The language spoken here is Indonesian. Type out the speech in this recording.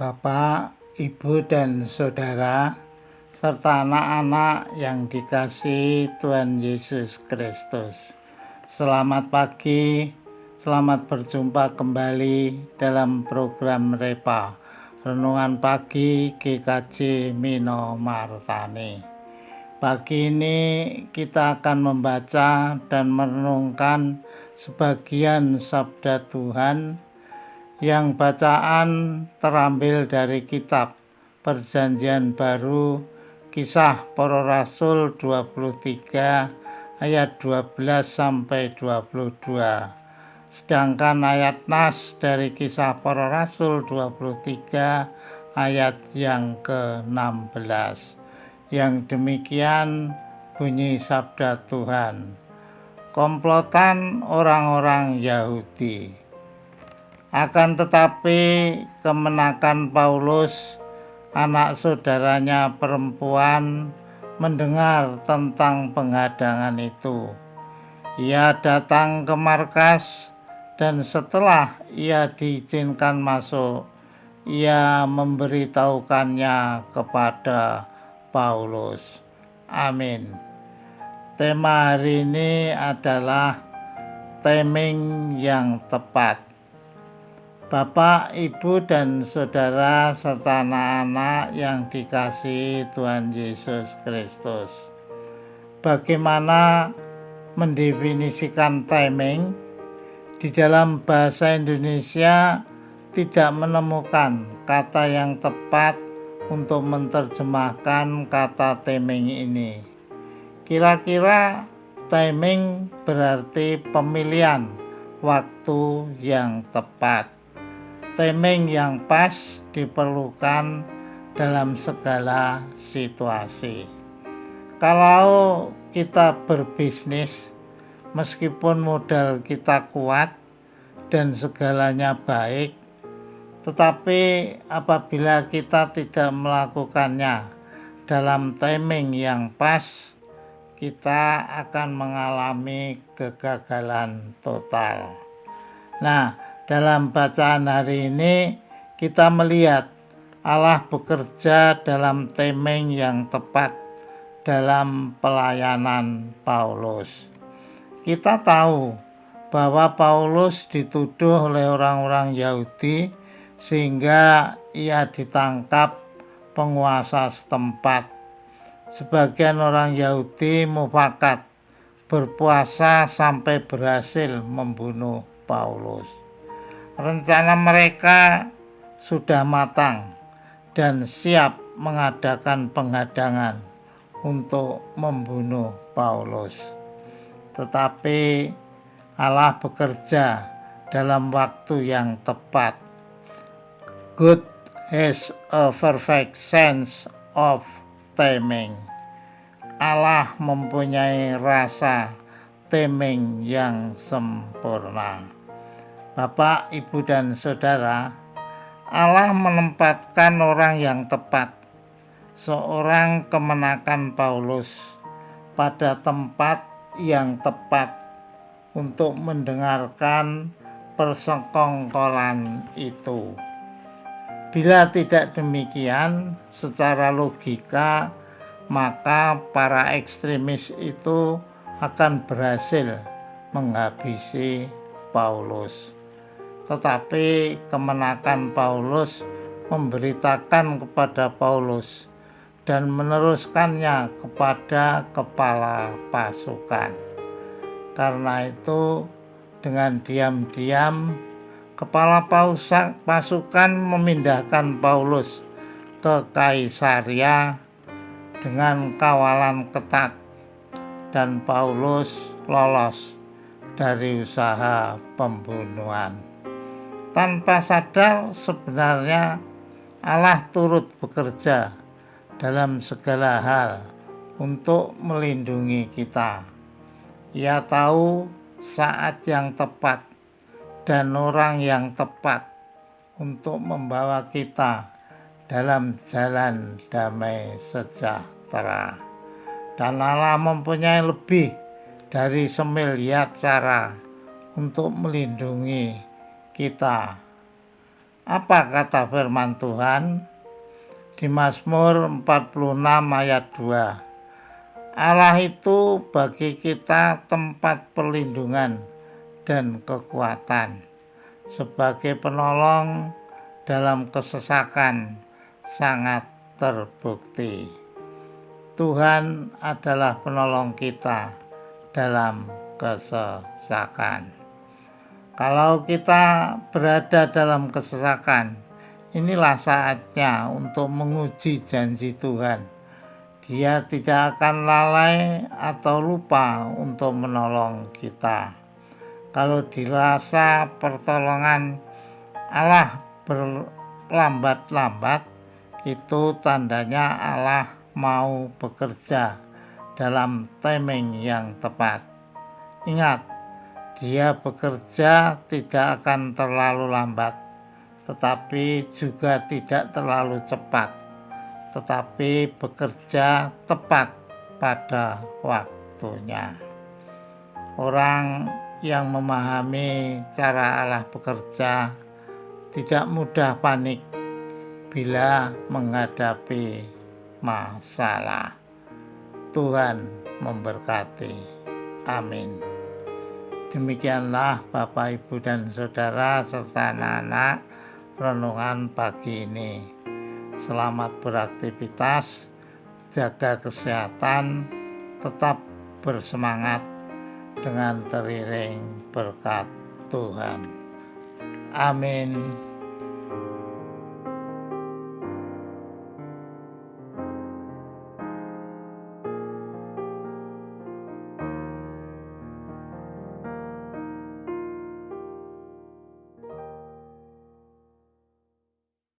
Bapak, Ibu, dan Saudara, serta anak-anak yang dikasihi Tuhan Yesus Kristus. Selamat pagi, selamat berjumpa kembali dalam program Repa, Renungan Pagi GKJ Mino Martani. Pagi ini kita akan membaca dan merenungkan sebagian sabda Tuhan yang bacaan terambil dari kitab Perjanjian Baru Kisah Para Rasul 23 ayat 12 sampai 22. Sedangkan ayat nas dari Kisah Para Rasul 23 ayat yang ke-16. Yang demikian bunyi sabda Tuhan. Komplotan orang-orang Yahudi. Akan tetapi kemenakan Paulus, anak saudaranya perempuan, mendengar tentang penghadangan itu. Ia datang ke markas dan setelah ia diizinkan masuk, ia memberitahukannya kepada Paulus. Amin. Tema hari ini adalah timing yang tepat. Bapak, Ibu, dan Saudara serta anak-anak yang dikasihi Tuhan Yesus Kristus. Bagaimana mendefinisikan timing? Di dalam bahasa Indonesia tidak menemukan kata yang tepat untuk menerjemahkan kata timing ini. Kira-kira timing berarti pemilihan waktu yang tepat. Timing yang pas diperlukan dalam segala situasi. Kalau kita berbisnis, meskipun modal kita kuat dan segalanya baik, tetapi apabila kita tidak melakukannya dalam timing yang pas, kita akan mengalami kegagalan total. Nah, dalam bacaan hari ini kita melihat Allah bekerja dalam timing yang tepat dalam pelayanan Paulus. Kita tahu bahwa Paulus dituduh oleh orang-orang Yahudi sehingga ia ditangkap penguasa setempat. Sebagian orang Yahudi mufakat berpuasa sampai berhasil membunuh Paulus. Rencana mereka sudah matang dan siap mengadakan penghadangan untuk membunuh Paulus. Tetapi Allah bekerja dalam waktu yang tepat. God has a perfect sense of timing. Allah mempunyai rasa timing yang sempurna. Bapak, Ibu, dan Saudara, Allah menempatkan orang yang tepat, seorang kemenakan Paulus, pada tempat yang tepat untuk mendengarkan persekongkolan itu. Bila tidak demikian, secara logika, maka para ekstremis itu akan berhasil menghabisi Paulus. Tetapi kemenakan Paulus memberitakan kepada Paulus dan meneruskannya kepada kepala pasukan. Karena itu dengan diam-diam kepala pasukan memindahkan Paulus ke Kaisaria dengan kawalan ketat dan Paulus lolos dari usaha pembunuhan. Tanpa sadar sebenarnya Allah turut bekerja dalam segala hal untuk melindungi kita. Ia tahu saat yang tepat dan orang yang tepat untuk membawa kita dalam jalan damai sejahtera. Dan Allah mempunyai lebih dari semiliar cara untuk melindungi kita. Apa kata firman Tuhan? Di Mazmur 46 ayat 2. Allah itu bagi kita tempat perlindungan dan kekuatan, sebagai penolong dalam kesesakan sangat terbukti. Tuhan adalah penolong kita dalam kesesakan. Kalau kita berada dalam kesesakan, inilah saatnya untuk menguji janji Tuhan. Dia tidak akan lalai atau lupa untuk menolong kita. Kalau dirasa pertolongan Allah berlambat-lambat, itu tandanya Allah mau bekerja dalam timing yang tepat. Ingat, Dia bekerja tidak akan terlalu lambat, tetapi juga tidak terlalu cepat, tetapi bekerja tepat pada waktunya. Orang yang memahami cara Allah bekerja tidak mudah panik bila menghadapi masalah. Tuhan memberkati. Amin. Demikianlah Bapak, Ibu, dan Saudara serta anak-anak renungan pagi ini. Selamat beraktivitas, jaga kesehatan, tetap bersemangat dengan teriring berkat Tuhan. Amin.